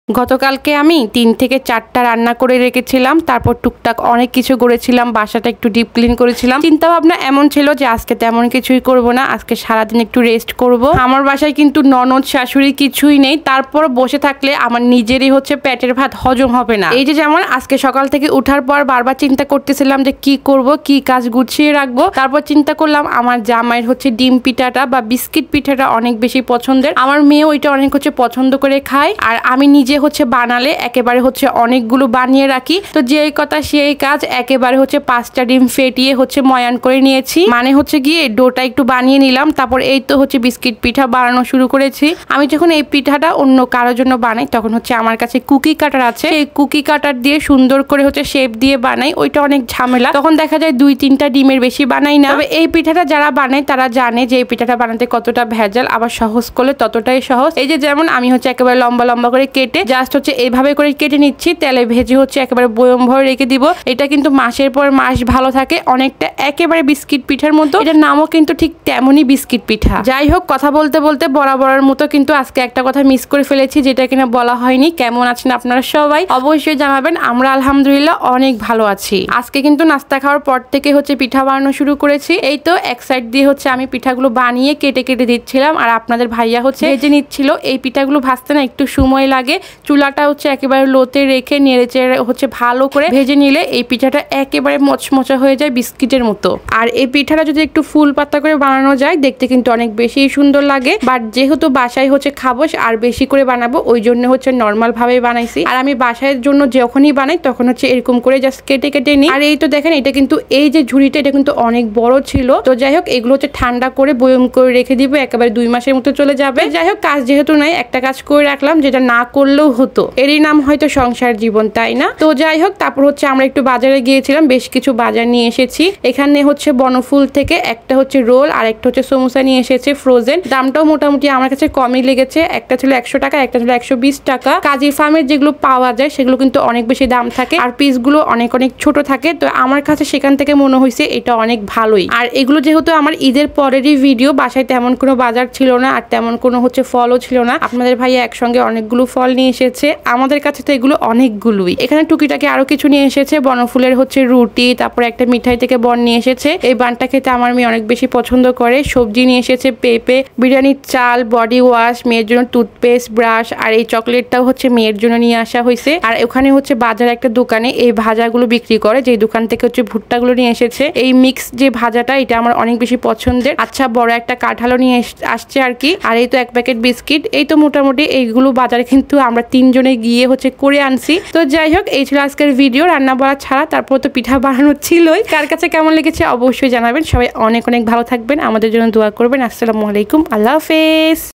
গতকালকে আমি 3 থেকে 4টা রান্না করে রেখেছিলাম। তারপর টুকটাক অনেক কিছু করেছিলাম, বাসাটা একটু ডিপ ক্লিন করেছিলাম। চিন্তা ভাবনা এমন ছিল যে আজকে তেমন কিছুই করব না, আজকে সারাদিন একটু রেস্ট করব। আমার বাসায় কিন্তু ননদ শাশুড়ি কিছুই নেই, তারপর বসে থাকলে আমার নিজেরই হচ্ছে পেটের ভাত হজম হবে না। এই যে যেমন আজকে সকাল থেকে উঠার পর বারবার চিন্তা করতেছিলাম যে কি করব, কি কাজ গুছিয়ে রাখবো। তারপর চিন্তা করলাম আমার জামাইয়ের হচ্ছে ডিম পিঠাটা বা বিস্কিট পিঠাটা অনেক বেশি পছন্দের, আমার মেয়েও এটা অনেক হচ্ছে পছন্দ করে খায়। আর আমি নিজে হচ্ছে বানালে একেবারে হচ্ছে অনেকগুলো বানিয়ে রাখি। তো যেই কথা সেই কাজ, একেবারে হচ্ছে 5টা ডিম ফেটিয়ে হচ্ছে ময়ান করে নিয়েছি, মানে হচ্ছে গিয়ে ডোটা একটু বানিয়ে নিলাম। তারপর এই তো হচ্ছে বিস্কিট পিঠা বানানো শুরু করেছি। আমি যখন এই পিঠাটা অন্য কারোর জন্য বানাই তখন হচ্ছে আমার কাছে কুকি কাটার আছে, সেই কুকি কাটার দিয়ে সুন্দর করে হচ্ছে শেপ দিয়ে বানাই, ওইটা অনেক ঝামেলা, তখন দেখা যায় 2-3টা ডিমের বেশি বানাই না। তবে এই পিঠাটা যারা বানায় তারা জানে যে এই পিঠাটা বানাতে কতটা ভেজাল, আবার সহজ করলে ততটাই সহজ। এই যে যেমন আমি হচ্ছে একেবারে লম্বা লম্বা করে কেটে জাস্ট হচ্ছে এইভাবে করে কেটে নিচ্ছি, তেলে ভেজে হচ্ছে একেবারে বয়ম ভরে রেখে দিব। এটা কিন্তু মাসের পর মাস ভালো থাকে, অনেকটা একেবারে বিস্কিট পিঠার মতো। এটার নামও কিন্তু ঠিক তেমনই বিস্কিট পিঠা। যাই হোক, কথা বলতে বলতে বরাবরের মতো কিন্তু আজকে একটা কথা মিস করে ফেলেছি, যেটা কিনা বলা হয়নি। কেমন আছেন আপনারা সবাই অবশ্যই জানাবেন। আমরা আলহামদুলিল্লাহ অনেক ভালো আছি। আজকে কিন্তু নাস্তা খাওয়ার পর থেকে হচ্ছে পিঠা বানানো শুরু করেছি। এই তো এক সাইড দিয়ে হচ্ছে আমি পিঠাগুলো বানিয়ে কেটে কেটে দিচ্ছিলাম, আর আপনাদের ভাইয়া হচ্ছে ভেজে নিচ্ছিল। এই পিঠাগুলো ভাজতে না একটু সময় লাগে, চুলাটা হচ্ছে একেবারে লোতে রেখে নেড়ে চেড়ে হচ্ছে ভালো করে ভেজে নিলে এই পিঠাটা একেবারে মচমচা হয়ে যায় বিস্কিটের মতো। আর এই পিঠাটা যদি একটু ফুল পাতা করে বানানো যায় দেখতে কিন্তু অনেক বেশি সুন্দর লাগে। বাট যেহেতু বাসায় হচ্ছে খাবো আর বেশি করে বানাবো, ওই জন্য হচ্ছে নর্মাল ভাবে বানাইছি। আর আমি বাসায় জন্য যখনই বানাই তখন হচ্ছে এরকম করে জাস্ট কেটে কেটে নিই। আর এই তো দেখেন, এটা কিন্তু এই যে ঝুড়িটা এটা কিন্তু অনেক বড় ছিল। তো যাই হোক, এগুলো হচ্ছে ঠান্ডা করে বয়ম করে রেখে দিব, একেবারে 2 মাসের মতো চলে যাবে। যাই হোক, কাজ যেহেতু নাই একটা কাজ করে রাখলাম, যেটা না করলেও হতো, এরই নাম হয়তো সংসার জীবন, তাই না? তো যাই হোক, তারপর হচ্ছে আমরা একটু বাজারে গিয়েছিলাম, বেশ কিছু বাজার নিয়ে এসেছি। এখানে হচ্ছে বনফুল থেকে একটা হচ্ছে রোল আর একটা হচ্ছে সমোসা নিয়ে এসেছে ফ্রোজেন। দামটাও মোটামুটি আমার কাছে কমই লেগেছে, একটা ছিল 100 টাকা, একটা ছিল 120 টাকা। কাজী ফার্মের যেগুলো পাওয়া যায় সেগুলো কিন্তু অনেক বেশি দাম থাকে, আর পিসগুলো অনেক অনেক ছোট থাকে। তো আমার কাছে সেখান থেকে মনে হয়েছে এটা অনেক ভালোই। আর এগুলো যেহেতু আমার ঈদের পরেরই ভিডিও, বাসায় তেমন কোনো বাজার ছিল না আর তেমন কোনো হচ্ছে ফলও ছিল না। আপনাদের ভাইয়া একসঙ্গে অনেকগুলো ফল নিয়ে এসেছে, আমাদের কাছে তো এগুলো অনেকগুলোই। এখানে টুকিটাকে আরো কিছু নিয়ে এসেছে, বনফুলের হচ্ছে রুটি, তারপরে একটা মিঠাই থেকে বন নিয়ে এসেছে। এই বানটা খেতে আমার মেয়ে অনেক বেশি পছন্দ করে। সবজি নিয়ে এসেছে পেঁপে, বিরিয়ানির চাল, বডি ওয়াশ, মেয়ের জন্য টুথপেস্ট, ব্রাশ, আর এই চকলেটটাও হচ্ছে মেয়ের জন্য নিয়ে আসা হয়েছে। আর ওখানে হচ্ছে বাজার একটা দোকানে এই ভাজাগুলো বিক্রি করে, যে দোকান থেকে হচ্ছে ভুট্টাগুলো নিয়ে এসেছে। এই মিক্স যে ভাজাটা এটা আমার অনেক বেশি পছন্দের। আচ্ছা, বড় একটা কাঁঠালও নিয়ে আসছে আর কি। আর এই তো 1 প্যাকেট বিস্কিট। এই তো মোটামুটি এইগুলো বাজারে কিন্তু আমরা 3 জনে গিয়ে হচ্ছে করে আনছি। তো যাই হোক, এই ছিল আজকের ভিডিও, রান্না বাড়া ছাড়া। তারপর তো পিঠা বানানো ছিলই। কার কাছে কেমন লেগেছে অবশ্যই জানাবেন। সবাই অনেক অনেক ভালো থাকবেন, আমাদের জন্য দোয়া করবেন। আসসালামু আলাইকুম, আল্লাহ হাফেজ।